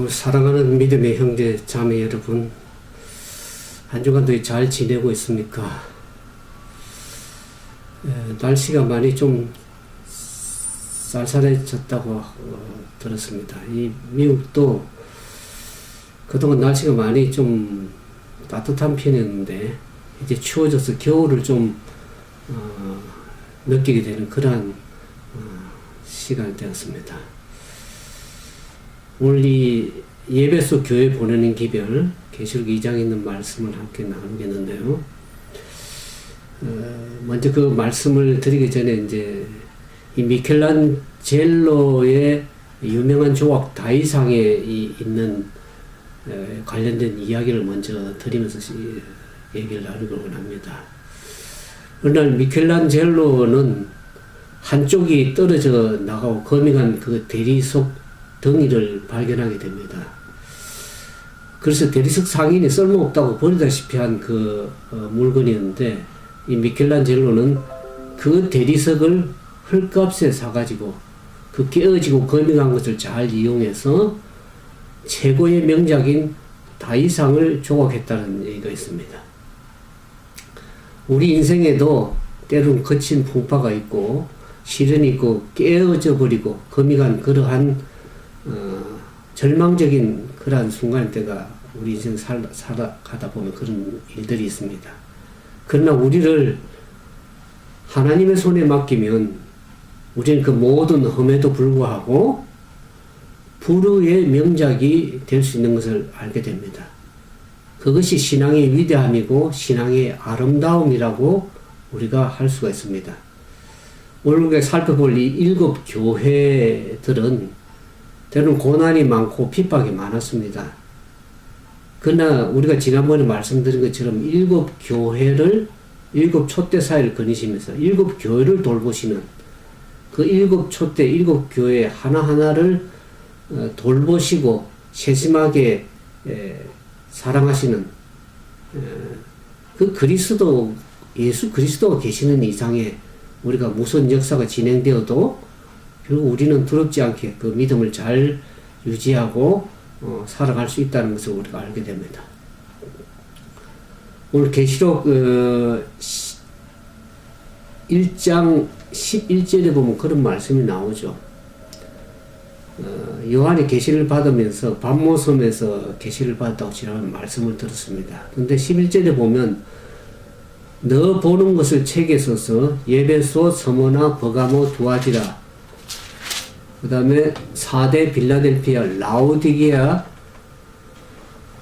사랑하는 믿음의 형제 자매 여러분, 한 주간도 잘 지내고 있습니까? 날씨가 많이 좀 쌀쌀해졌다고 들었습니다. 이 미국도 그동안 날씨가 많이 좀 따뜻한 편이었는데 이제 추워져서 겨울을 좀 느끼게 되는 그러한 시간이 되었습니다. 오늘 이 예배소 교회 보내는 기별 계시록 2장에 있는 말씀을 함께 나누겠는데요. 먼저 그 말씀을 드리기 전에 이제 이 미켈란젤로의 유명한 조각 다이상에 있는 관련된 이야기를 먼저 드리면서 얘기를 나누기 원합니다. 어느 날 미켈란젤로는 한쪽이 떨어져 나가고 거미간 그 대리석 덩이를 발견하게 됩니다. 그래서 대리석 상인이 쓸모없다고 버리다시피 한 그 물건이었는데 이 미켈란젤로는 그 대리석을 헐값에 사가지고 그 깨어지고 거미간 것을 잘 이용해서 최고의 명작인 다이상을 조각했다는 얘기가 있습니다. 우리 인생에도 때로는 거친 풍파가 있고 시련이 있고 깨어져 버리고 거미간 그러한 절망적인 그러한 순간 때가 우리 인생 살아가다 보면 그런 일들이 있습니다. 그러나 우리를 하나님의 손에 맡기면 우리는 그 모든 험에도 불구하고 불후의 명작이 될 수 있는 것을 알게 됩니다. 그것이 신앙의 위대함이고 신앙의 아름다움이라고 우리가 할 수가 있습니다. 오늘 우리가 살펴볼 이 7 교회들은 때로는 고난이 많고 핍박이 많았습니다. 그러나 우리가 지난번에 말씀드린 것처럼 7 교회를 7 촛대 사이를 거니시면서 7 교회를 돌보시는 그 7 촛대 7 교회 하나하나를 돌보시고 세심하게 사랑하시는 그 그리스도 예수 그리스도가 계시는 이상에 우리가 무슨 역사가 진행되어도 결국 우리는 두렵지 않게 그 믿음을 잘 유지하고 살아갈 수 있다는 것을 우리가 알게 됩니다. 오늘 계시록 1장 11절에 보면 그런 말씀이 나오죠. 요한이 계시를 받으면서 반모섬에서 계시를 받았다고 지난 말씀을 들었습니다. 근데 11절에 보면 너 보는 것을 책에 써서 예배소, 서머나, 버가모, 두아디라 그 다음에 4대 빌라델피아, 라오디게아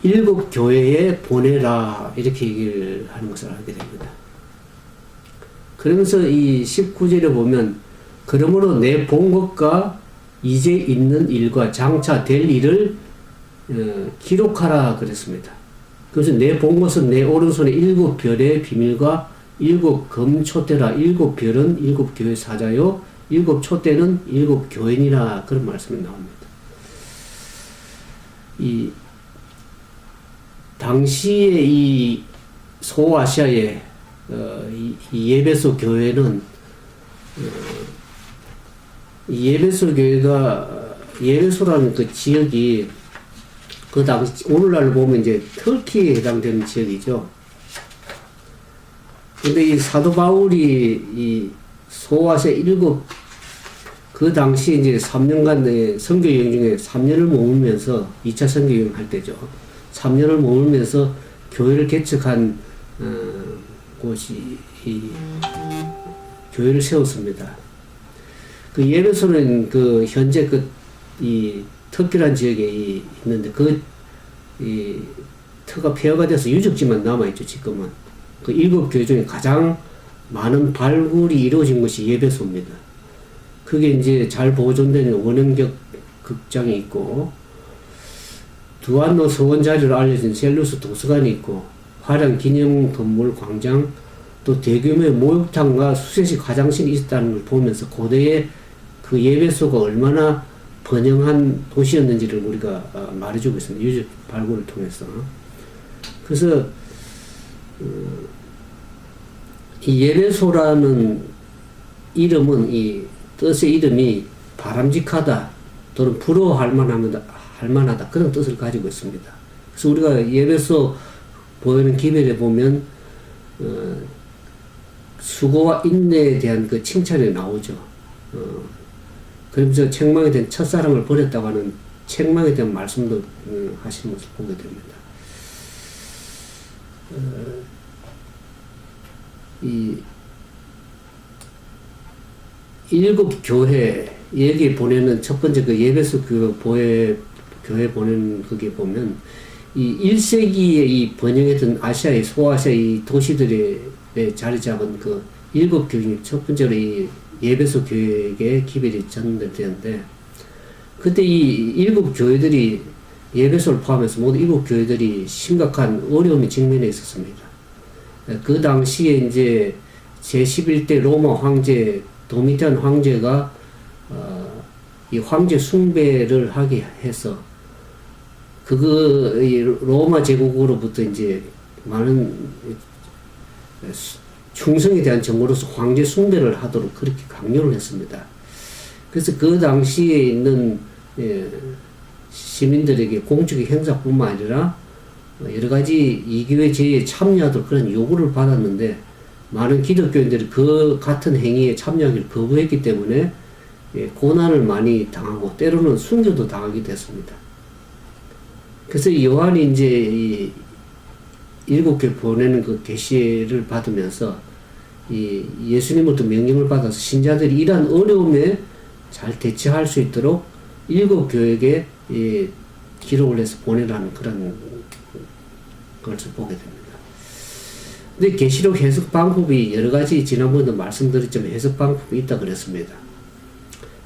7 교회에 보내라 이렇게 얘기를 하는 것을 알게 됩니다. 그러면서 이 19절에 보면 그러므로 내 본 것과 이제 있는 일과 장차 될 일을 기록하라 그랬습니다. 그래서 내 본 것은 내 오른손에 7 별의 비밀과 7 금초대라. 7 별은 7 교회 사자요 7 촛대는 7 교인이라 그런 말씀이 나옵니다. 이 당시에 이 소아시아의 이 예배소 교회는 이 예배소 교회가 예배소라는 그 지역이 그 당시 오늘날 보면 이제 터키에 해당되는 지역이죠. 근데 이 사도 바울이 이 소아시아 7 그 당시 이제 3년간 선교 여행 중에 3년을 머물면서 2차 선교 여행 할 때죠. 3년을 머물면서 교회를 개척한 곳이 이 교회를 세웠습니다. 그 예배소는 그 현재 그 이 터키란 지역에 있는데 그 이 터가 폐허가 돼서 유적지만 남아 있죠. 지금은 그 7 교회 중에 가장 많은 발굴이 이루어진 것이 예배소입니다. 그게 이제 잘 보존된 원형적 극장이 있고 두안노 서원 자리로 알려진 셀루스 도서관이 있고 화려한 기념 건물 광장 또 대규모의 목욕탕과 수세식 화장실이 있었다는 걸 보면서 고대의 그 예배소가 얼마나 번영한 도시였는지를 우리가 말해주고 있습니다. 유적 발굴을 통해서. 그래서 이 예배소라는 이름은 이 뜻의 이름이 바람직하다 또는 부러워할 만하다 할 만하다. 그런 뜻을 가지고 있습니다. 그래서 우리가 예배소 보이는 기별에 보면, 수고와 인내에 대한 그 칭찬이 나오죠. 그러면서 책망에 대한 첫사랑을 버렸다고 하는 책망에 대한 말씀도 하시는 것을 보게 됩니다. 이 일곱 교회 여기 보내는 첫 번째 그 예배소 그 교회 보내는 그게 보면 이 1세기에 이 번영했던 아시아의 소아시아 이 도시들에 자리 잡은 그 일곱 교회 중에 첫 번째로 이 예배소 교회에게 기별이 전달되는데 그때 이 일곱 교회들이 예배소를 포함해서 모두 일곱 교회들이 심각한 어려움에 직면해 있었습니다. 그 당시에 이제 제11대 로마 황제 도미티안 황제가 이 황제 숭배를 하게 해서 이 로마 제국으로부터 이제 많은 충성에 대한 정보로서 황제 숭배를 하도록 그렇게 강요를 했습니다. 그래서 그 당시에 있는 시민들에게 공적인 행사뿐만 아니라 여러 가지 이교회 제의에 참여하도록 그런 요구를 받았는데 많은 기독교인들이 그 같은 행위에 참여하기를 거부했기 때문에 고난을 많이 당하고 때로는 순교도 당하게 됐습니다. 그래서 요한이 이제 이 일곱 교회 보내는 그 계시를 받으면서 이 예수님으로부터 명령을 받아서 신자들이 이러한 어려움에 잘 대처할 수 있도록 일곱 교회에게 기록을 해서 보내라는 그런 것을 보게 됩니다. 근데 계시록 해석 방법이 여러 가지 지난번에도 말씀드렸지만 해석 방법이 있다 그랬습니다.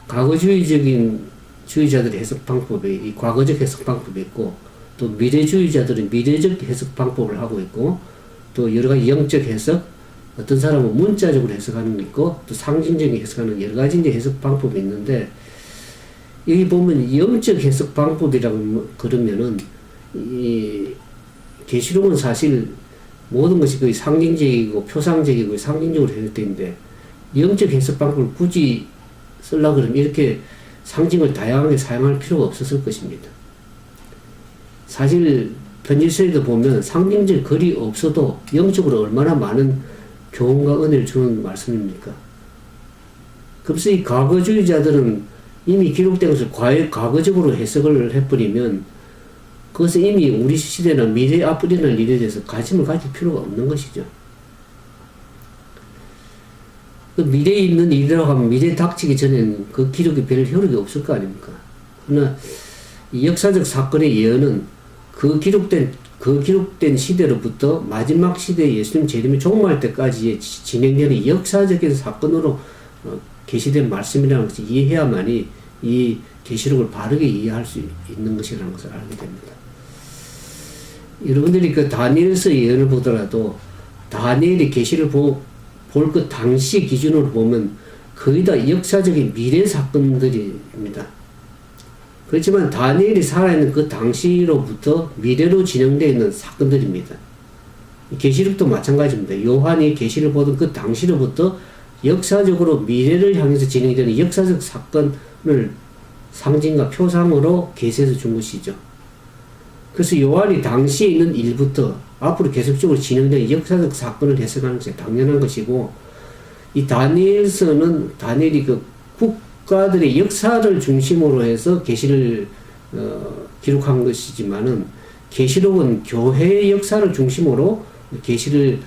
과거주의적인 주의자들의 해석 방법이 이 과거적 해석 방법이 있고 또 미래주의자들은 미래적 해석 방법을 하고 있고 또 여러 가지 영적 해석 어떤 사람은 문자적으로 해석하는 게 있고 또 상징적인 해석하는 여러 가지 이제 해석 방법이 있는데 여기 보면 영적 해석 방법이라고 그러면은 이 계시록은 사실 모든 것이 거의 상징적이고 표상적이고 상징적으로 해석되는데 영적 해석 방법을 굳이 쓰려고 그러면 이렇게 상징을 다양하게 사용할 필요가 없었을 것입니다. 사실 편지서에도 보면 상징적 글이 없어도 영적으로 얼마나 많은 교훈과 은혜를 주는 말씀입니까? 그래서 이 과거주의자들은 이미 기록된 것을 과거적으로 해석을 해버리면 그것은 이미 우리 시대나 미래 앞으로 일어날 일에 대해서 관심을 가질 필요가 없는 것이죠. 그 미래에 있는 일이라고 하면 미래에 닥치기 전에는 그 기록이 별 효력이 없을 거 아닙니까? 그러나 이 역사적 사건의 예언은 그 기록된 시대로부터 마지막 시대에 예수님 재림이 종말 때까지 진행되는 역사적인 사건으로 계시된 말씀이라는 것을 이해해야만이 이 계시록을 바르게 이해할 수 있는 것이라는 것을 알게 됩니다. 여러분들이 그 다니엘서 예언을 보더라도 다니엘이 계시를 볼 그 당시 기준으로 보면 거의 다 역사적인 미래 사건들입니다. 그렇지만 다니엘이 살아있는 그 당시로부터 미래로 진행되어 있는 사건들입니다. 계시록도 마찬가지입니다. 요한이 계시를 보던 그 당시로부터 역사적으로 미래를 향해서 진행되는 역사적 사건을 상징과 표상으로 계시해서 준 것이죠. 그래서 요한이 당시에 있는 일부터 앞으로 계속적으로 진행되는 역사적 사건을 해석하는 것이 당연한 것이고 이 다니엘서는 다니엘이 그 국가들의 역사를 중심으로 해서 계시를 기록한 것이지만은 계시록은 교회의 역사를 중심으로 계시를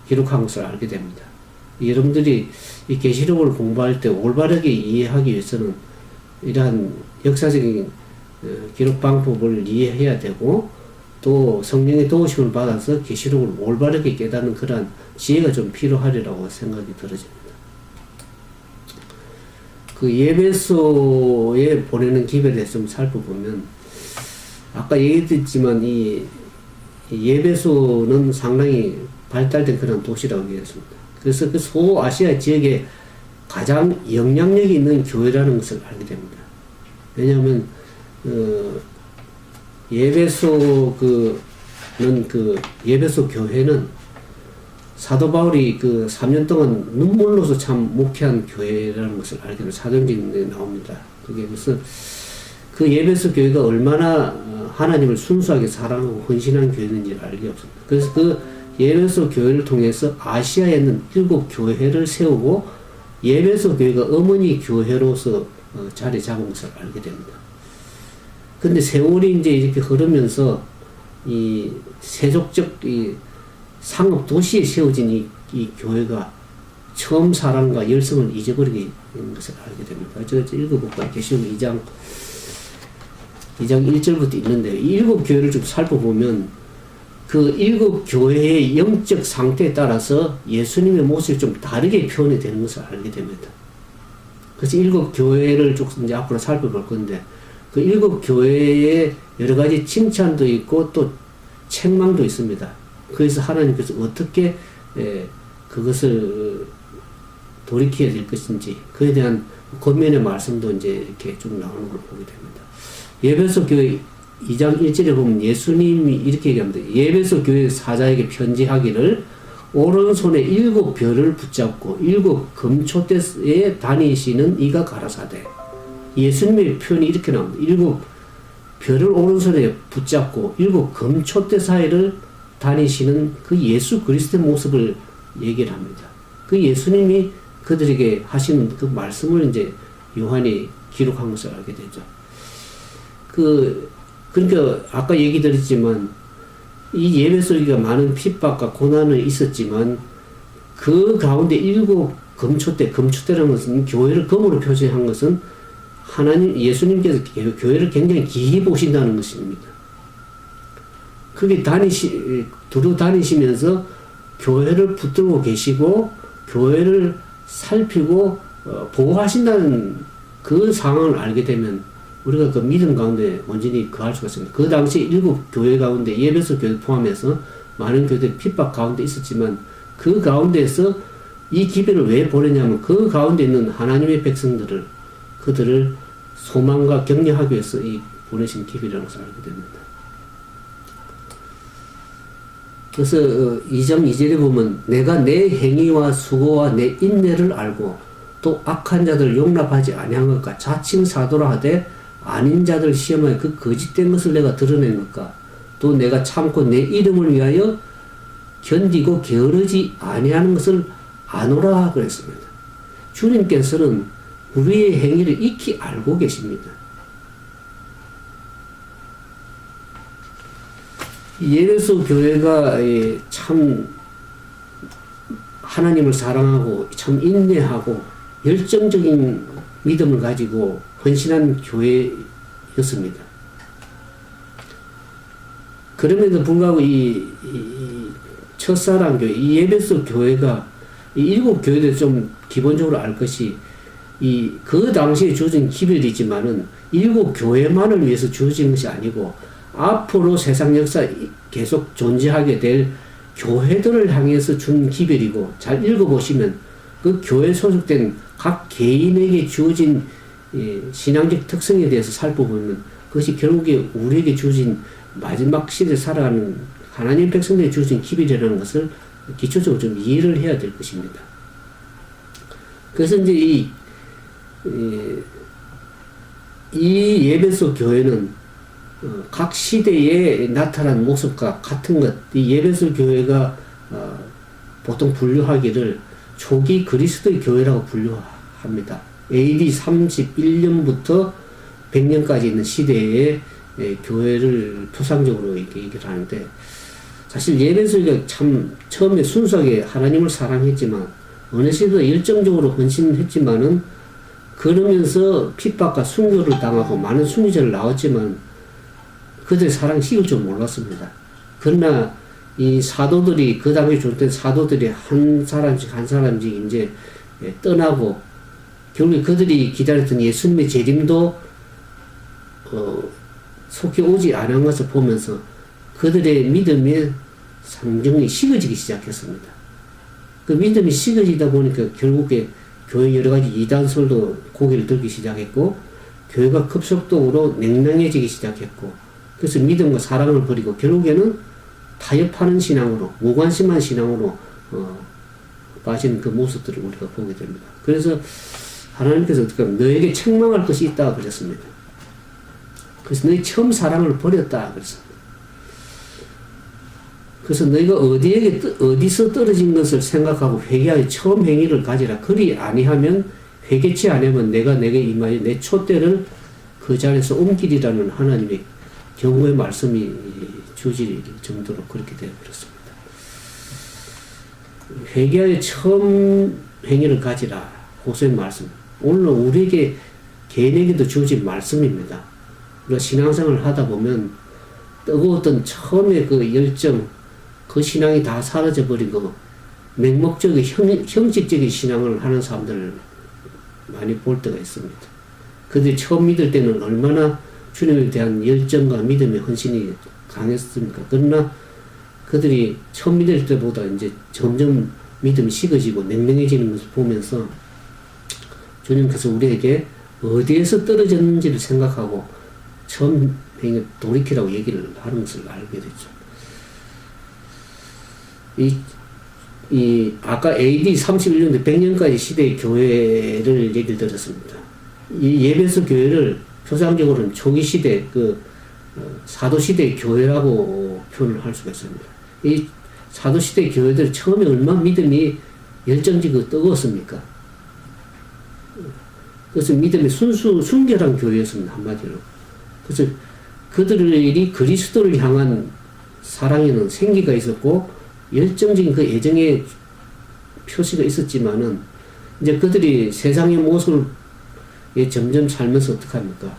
기록한 것을 알게 됩니다. 여러분들이 이 계시록을 공부할 때 올바르게 이해하기 위해서는 이러한 역사적인 기록 방법을 이해해야 되고 또 성령의 도우심을 받아서 계시록을 올바르게 깨닫는 그러한 지혜가 좀 필요하리라고 생각이 들어집니다. 그 예배소에 보내는 기별에 대해서 좀 살펴보면 아까 얘기했지만 이 예배소는 상당히 발달된 그런 도시라고 얘기했습니다. 그래서 그 소아시아 지역에 가장 영향력이 있는 교회라는 것을 알게 됩니다. 왜냐하면 예배소 예배소 교회는 사도 바울이 그 3년 동안 눈물로서 참 목회한 교회라는 것을 알게 됩니다. 사도행전에 나옵니다. 그게 무슨 그 에베소 교회가 얼마나 하나님을 순수하게 사랑하고 헌신한 교회인지를 알게 없습니다. 그래서 그 에베소 교회를 통해서 아시아에 있는 7교회를 세우고 에베소 교회가 어머니 교회로서 자리 잡은 것을 알게 됩니다. 근데 세월이 이제 이렇게 흐르면서 이 세속적 이 상업 도시에 세워진 이 교회가 처음 사랑과 열성을 잊어버리게 되는 것을 알게 됩니다. 저 읽어볼까요? 계시록 2장 1절부터 있는데, 이 7교회를 좀 살펴보면 그 7교회의 영적 상태에 따라서 예수님의 모습이 좀 다르게 표현이 되는 것을 알게 됩니다. 그래서 7교회를 쭉 이제 앞으로 살펴볼 건데, 그 7교회에 여러 가지 칭찬도 있고 또 책망도 있습니다. 그래서 하나님께서 어떻게 그것을 돌이켜야 될 것인지, 그에 대한 권면의 말씀도 이제 이렇게 쭉 나오는 걸 보게 됩니다. 에베소 교회 2장 1절에 보면 예수님이 이렇게 얘기합니다. 에베소 교회 사자에게 편지하기를 오른손에 7별을 붙잡고 7 금초대에 다니시는 이가 가라사대. 예수님의 표현이 이렇게 나옵니다. 7별을 오른손에 붙잡고 7 금초대 사이를 다니시는 그 예수 그리스도의 모습을 얘기를 합니다. 그 예수님이 그들에게 하시는 그 말씀을 이제 요한이 기록한 것을 알게 되죠. 그러니까 아까 얘기 드렸지만 이 에베소교회가 많은 핍박과 고난은 있었지만 그 가운데 7 금초대라는 것은 교회를 금으로 표시한 것은 하나님 예수님께서 교회를 굉장히 기히 보신다는 것입니다. 그게 두루 다니시면서 교회를 붙들고 계시고 교회를 살피고 보호하신다는 그 상황을 알게 되면 우리가 그 믿음 가운데 온전히 거할 수가 있습니다. 그 당시 7교회 가운데 에베소 교회 포함해서 많은 교회들이 핍박 가운데 있었지만 그 가운데에서 이 기별을 왜 보내냐면 그 가운데 있는 하나님의 백성들을 그들을 소망과 격려하기 위해서 이 보내신 기별이라는 것을 알게 됩니다. 그래서 2장 2절에 보면 내가 내 행위와 수고와 내 인내를 알고 또 악한 자들을 용납하지 아니한 것과 자칭 사도라 하되 아닌 자들 시험하여 그 거짓된 것을 내가 드러낸 것과 또 내가 참고 내 이름을 위하여 견디고 게으르지 아니하는 것을 아노라 그랬습니다. 주님께서는 우리의 행위를 익히 알고 계십니다. 에베소 교회가 참 하나님을 사랑하고 참 인내하고 열정적인 믿음을 가지고 헌신한 교회였습니다. 그럼에도 불구하고 이 첫사랑 교회, 이 에베소 교회가 이 7교회도 좀 기본적으로 알 것이 그 당시에 주어진 기별이지만은 7교회만을 위해서 주어진 것이 아니고 앞으로 세상 역사 계속 존재하게 될 교회들을 향해서 준 기별이고 잘 읽어보시면 그 교회 소속된 각 개인에게 주어진 신앙적 특성에 대해서 살펴보면 그것이 결국에 우리에게 주어진 마지막 시대에 살아가는 하나님 백성들이 주어진 기별이라는 것을 기초적으로 좀 이해를 해야 될 것입니다. 그래서 이제 이 에베소 교회는 각 시대에 나타난 모습과 같은 것, 이 에베소 교회가 보통 분류하기를 초기 그리스도의 교회라고 분류합니다. AD 31년부터 100년까지 있는 시대의 교회를 표상적으로 이렇게 얘기를 하는데, 사실 에베소가 참 처음에 순수하게 하나님을 사랑했지만 어느새도 열정적으로 헌신했지만은 그러면서 핍박과 순교를 당하고 많은 순교자를 나왔지만 그들의 사랑이 식을 줄 몰랐습니다. 그러나 이 사도들이 그 당시에 존재된 사도들이 한 사람씩 이제 떠나고 결국에 그들이 기다렸던 예수님의 재림도 속히 오지 않은 것을 보면서 그들의 믿음의 상정이 식어지기 시작했습니다. 그 믿음이 식어지다 보니까 결국에 교회 여러 가지 이단설도 고개를 들기 시작했고 교회가 급속도로 냉랭해지기 시작했고 그래서 믿음과 사랑을 버리고 결국에는 타협하는 신앙으로 무관심한 신앙으로 빠진 그 모습들을 우리가 보게 됩니다. 그래서 하나님께서 어떻게 하면 너에게 책망할 것이 있다 그랬습니다. 그래서 너희 처음 사랑을 버렸다. 그래서 너희가 어디서 떨어진 것을 생각하고 회개하여 처음 행위를 가지라. 그리 아니하면 회개치 아니하면 내가 내게 임하여 내 촛대를 그 자리에서 옮기리라는 하나님의 경고의 말씀이 주어질 정도로 그렇게 되어버렸습니다. 회개하여 처음 행위를 가지라. 호소의 말씀. 오늘 우리에게 개인에게도 주어진 말씀입니다. 우리가 신앙생활을 하다 보면 뜨거웠던 처음에 그 열정, 그 신앙이 다 사라져버리고 맹목적인 형식적인 신앙을 하는 사람들을 많이 볼 때가 있습니다. 그들이 처음 믿을 때는 얼마나 주님에 대한 열정과 믿음의 헌신이 강했습니까? 그러나 그들이 처음 믿을 때보다 이제 점점 믿음이 식어지고 냉랭해지는 것을 보면서 주님께서 우리에게 어디에서 떨어졌는지를 생각하고 처음 돌이키라고 얘기를 하는 것을 알게 됐죠. 아까 AD 31년대 100년까지 시대의 교회를 얘기를 들었습니다. 이 예배소 교회를 표상적으로는 초기 시대, 사도 시대의 교회라고 표현을 할 수가 있습니다. 이 사도 시대의 교회들 처음에 얼마나 믿음이 열정적이고 뜨거웠습니까? 그래서 믿음의 순결한 교회였습니다, 한마디로. 그래서 그들이 그리스도를 향한 사랑에는 생기가 있었고, 열정적인 그 애정의 표시가 있었지만은, 이제 그들이 세상의 모습을 점점 살면서 어떡합니까?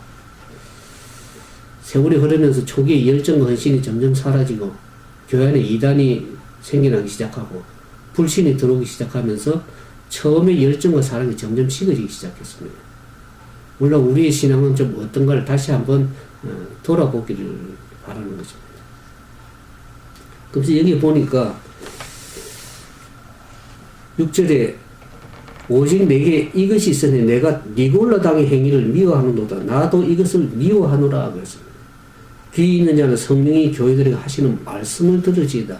세월이 흐르면서 초기의 열정과 헌신이 점점 사라지고, 교회 안에 이단이 생겨나기 시작하고, 불신이 들어오기 시작하면서, 처음에 열정과 사랑이 점점 식어지기 시작했습니다. 물론 우리의 신앙은 좀 어떤가를 다시 한번 돌아보기를 바라는 것입니다. 그래서 여기 보니까 6절에 오직 내게 이것이 있으니 내가 니골라 당의 행위를 미워하는도다. 나도 이것을 미워하노라 그랬습니다. 귀 있는 자는 성령이 교회들에게 하시는 말씀을 들으시다.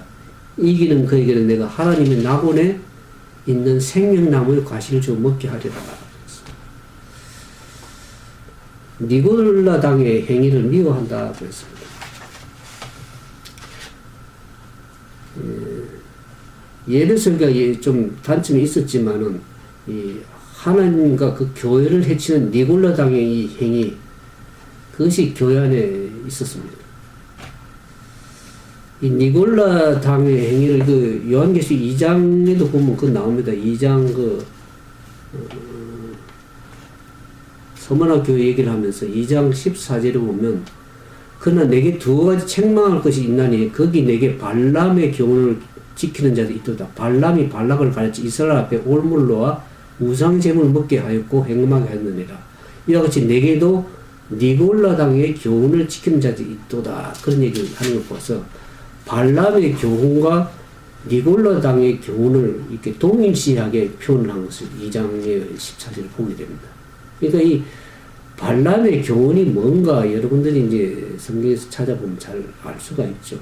이기는 그에게는 내가 하나님의 낙원에 있는 생명나무의 과실을 주어 먹게 하리라. 니골라 당의 행위를 미워한다 그랬습니다. 예배설교가 좀 단점이 있었지만은 하나님과 그 교회를 해치는 니골라 당의 이 행위, 그것이 교회 안에 있었습니다. 이 니골라 당의 행위를 그 요한계시록 2장에도 보면 그 나옵니다. 2장 서머나 교회 얘기를 하면서 2장 14절에 보면 그러나 내게 두 가지 책망할 것이 있나니 거기 내게 발람의 교훈을 지키는 자도 있도다. 발람이 발락을 가르쳐 이스라엘 앞에 올물로와 우상제물을 먹게 하였고 행음하게 하였느니라. 이와 같이 내게도 니골라 당의 교훈을 지키는 자도 있도다. 그런 얘기를 하는 걸 봐서 발람의 교훈과 니골라 당의 교훈을 이렇게 동일시하게 표현을 한 것을 2장의 14절을 보게 됩니다. 그러니까 이 발람의 교훈이 뭔가 여러분들이 이제 성경에서 찾아보면 잘 알 수가 있죠.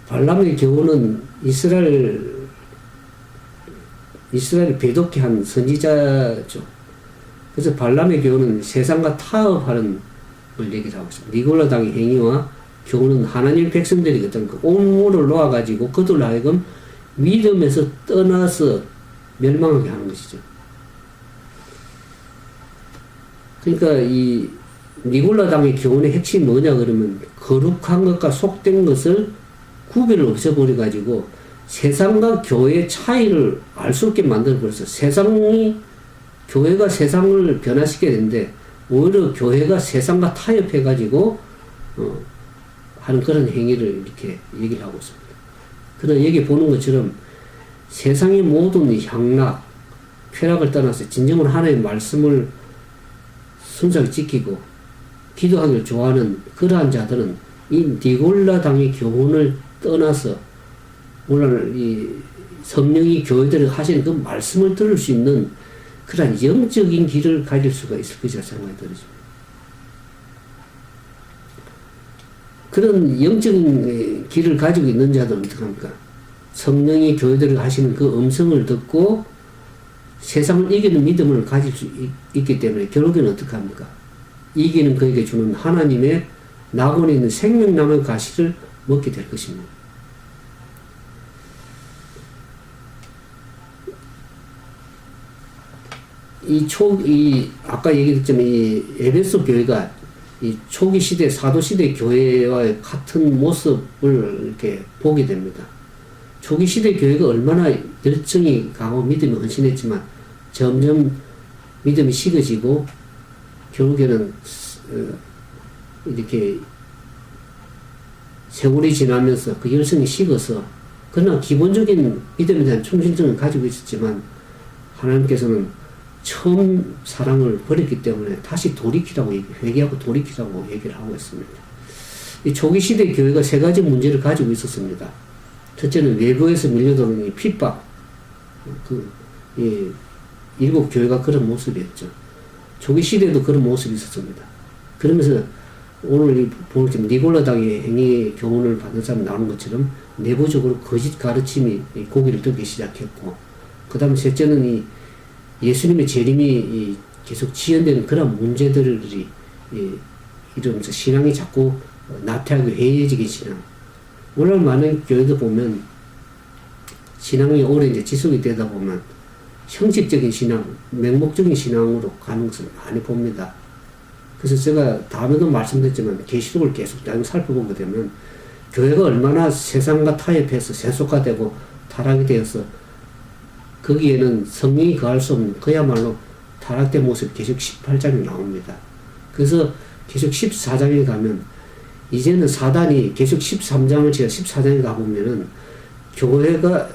발람의 교훈은 이스라엘 배도케 한 선지자죠. 그래서 발람의 교훈은 세상과 타협하는 걸 얘기를 하고 있습니다. 니골라 당의 행위와 교훈은 하나님 백성들이 어떤 그 온물을 놓아가지고 그들 하여금 믿음에서 떠나서 멸망하게 하는 것이죠. 그러니까 이 니골라 당의 교훈의 핵심이 뭐냐 그러면 거룩한 것과 속된 것을 구별을 없애버려가지고 세상과 교회의 차이를 알 수 없게 만들어버려서 교회가 세상을 변화시켜야 되는데 오히려 교회가 세상과 타협해가지고 하는 그런 행위를 이렇게 얘기를 하고 있습니다. 그러나 여기 보는 것처럼 세상의 모든 향락, 쾌락을 떠나서 진정으로 하나님의 말씀을 순수하게 지키고 기도하기를 좋아하는 그러한 자들은 이 니골라 당의 교훈을 떠나서 오늘 이 성령이 교회들에게 하시는 그 말씀을 들을 수 있는 그런 영적인 길을 가질 수가 있을 것이라 생각이 들어집니다. 그런 영적인 길을 가지고 있는 자들은 어떡합니까? 성령이 교회들에게 하시는 그 음성을 듣고 세상을 이기는 믿음을 가질 수 있기 때문에 결국에는 어떡합니까? 이기는 그에게 주는 하나님의 낙원에 있는 생명나무의 가시를 먹게 될 것입니다. 아까 얘기했지만 이 에베소 교회가 이 초기 시대, 사도 시대 교회와의 같은 모습을 이렇게 보게 됩니다. 초기 시대 교회가 얼마나 열정이 강하고 믿음이 헌신했지만 점점 믿음이 식어지고 결국에는 이렇게 세월이 지나면서 그 열성이 식어서 그러나 기본적인 믿음에 대한 충실성을 가지고 있었지만 하나님께서는 처음 사랑을 버렸기 때문에 다시 돌이키라고 회개하고 돌이키라고 얘기를 하고 있습니다. 이 초기 시대 교회가 세 가지 문제를 가지고 있었습니다. 첫째는 외부에서 밀려들어오는 이 핍박. 일곱 교회가 그런 모습이었죠. 초기 시대에도 그런 모습이 있었습니다. 그러면서 오늘 보는 것처럼 니골라당의 행위 교훈을 받는 사람이 나오는 것처럼 내부적으로 거짓 가르침이 고기를 들기 시작했고, 그 다음 셋째는 예수님의 재림이 계속 지연되는 그런 문제들이 이러면서 신앙이 자꾸 나태하고 해이해지기 신앙. 오늘 많은 교회도 보면 신앙이 오래 이제 지속이 되다 보면 형식적인 신앙, 맹목적인 신앙으로 가는 것을 많이 봅니다. 그래서 제가 다음에도 말씀드렸지만 계시록을 계속 살펴보게 되면 교회가 얼마나 세상과 타협해서 세속화되고 타락이 되어서 거기에는 성령이 거할 수 없는 그야말로 타락된 모습이 계속 18장에 나옵니다. 그래서 계속 14장에 가면 이제는 사단이 계속 13장을 지나 14장에 가보면은 교회가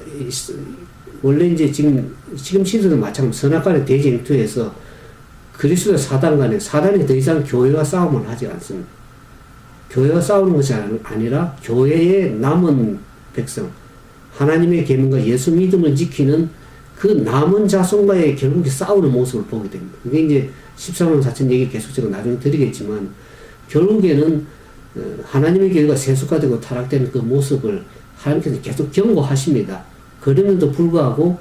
원래 이제 지금 시대도 마찬가지로 선악간의 대쟁투에서 그리스도와 사단 간에 사단이 더 이상 교회와 싸움을 하지 않습니다. 교회와 싸우는 것이 아니라 교회의 남은 백성, 하나님의 계명과 예수 믿음을 지키는 그 남은 자손과의 결국에 싸우는 모습을 보게 됩니다. 이게 이제 13년 4천 얘기 계속 제가 나중에 드리겠지만 결국에는 하나님의 교회가 세속화되고 타락되는 그 모습을 하나님께서 계속 경고하십니다. 그럼에도 불구하고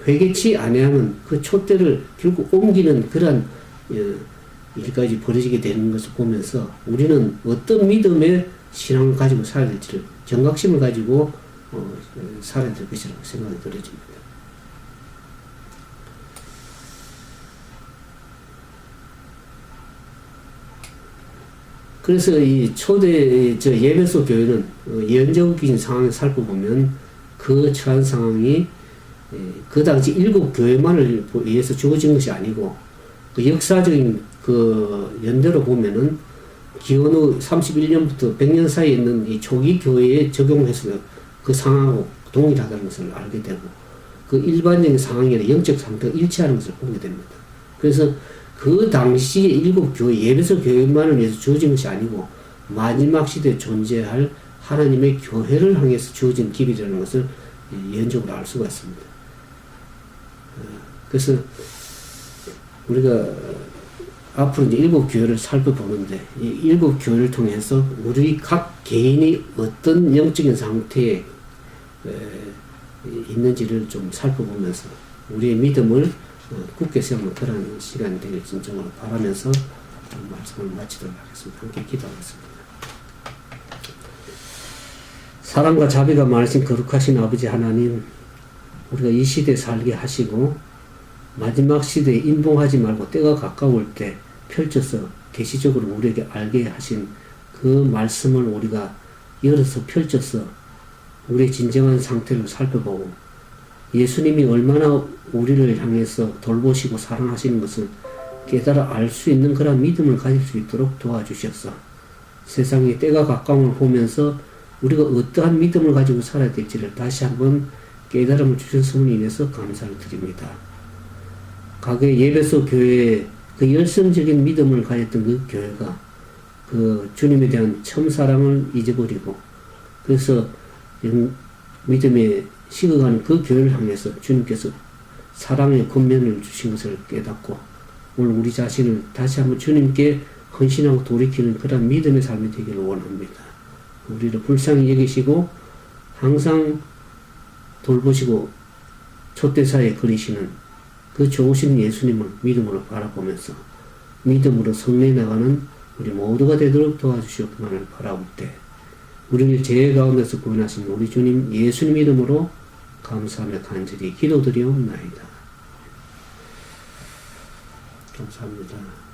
회개치 아니하면 그 촛대를 결국 옮기는 그런 일까지 벌어지게 되는 것을 보면서 우리는 어떤 믿음의 신앙을 가지고 살아야 될지를 경각심을 가지고 살아야 될 것이라고 생각이 들어집니다. 그래서 이 초대 예배소 교회는 예언적인 상황을 살펴보면 그 처한 상황이 그 당시 일곱 교회만을 위해서 주어진 것이 아니고 그 역사적인 그 연대로 보면은 기원후 31년부터 100년 사이에 있는 이 초기 교회에 적용해서 그 상황하고 동일하다는 것을 알게 되고 그 일반적인 상황이나 영적 상태가 일치하는 것을 보게 됩니다. 그래서 그 당시에 일곱 교회, 예배소 교회만을 위해서 주어진 것이 아니고 마지막 시대에 존재할 하나님의 교회를 향해서 주어진 기별이라는 것을 예언적으로 알 수가 있습니다. 그래서 우리가 앞으로 이제 일곱 교회를 살펴보는데 이 일곱 교회를 통해서 우리 각 개인이 어떤 영적인 상태에 있는지를 좀 살펴보면서 우리의 믿음을 굳게 세우는 그런 시간이 되길 진정으로 바라면서 말씀을 마치도록 하겠습니다. 함께 기도하겠습니다. 사랑과 자비가 많으신 거룩하신 아버지 하나님, 우리가 이 시대에 살게 하시고 마지막 시대에 인봉하지 말고 때가 가까울 때 펼쳐서 계시적으로 우리에게 알게 하신 그 말씀을 우리가 열어서 펼쳐서 우리의 진정한 상태를 살펴보고 예수님이 얼마나 우리를 향해서 돌보시고 사랑하시는 것을 깨달아 알 수 있는 그런 믿음을 가질 수 있도록 도와주셔서 세상에 때가 가까움을 보면서 우리가 어떠한 믿음을 가지고 살아야 될지를 다시 한번 깨달음을 주셨음을 인해서 감사를 드립니다. 과거에 예배소 교회에 그 열성적인 믿음을 가졌던 그 교회가 그 주님에 대한 처음 사랑을 잊어버리고 그래서 믿음에 식어가는 그 교회를 향해서 주님께서 사랑의 권면을 주신 것을 깨닫고 오늘 우리 자신을 다시 한번 주님께 헌신하고 돌이키는 그런 믿음의 삶이 되기를 원합니다. 우리를 불쌍히 여기시고 항상 돌보시고 촛대사에 그리시는 그 좋으신 예수님을 믿음으로 바라보면서 믿음으로 성례 나가는 우리 모두가 되도록 도와주시옵기만을 바라올 때 우리를 죄 가운데서 구원하신 우리 주님 예수님 이름으로 감사하며 간절히 기도드리옵나이다. 감사합니다.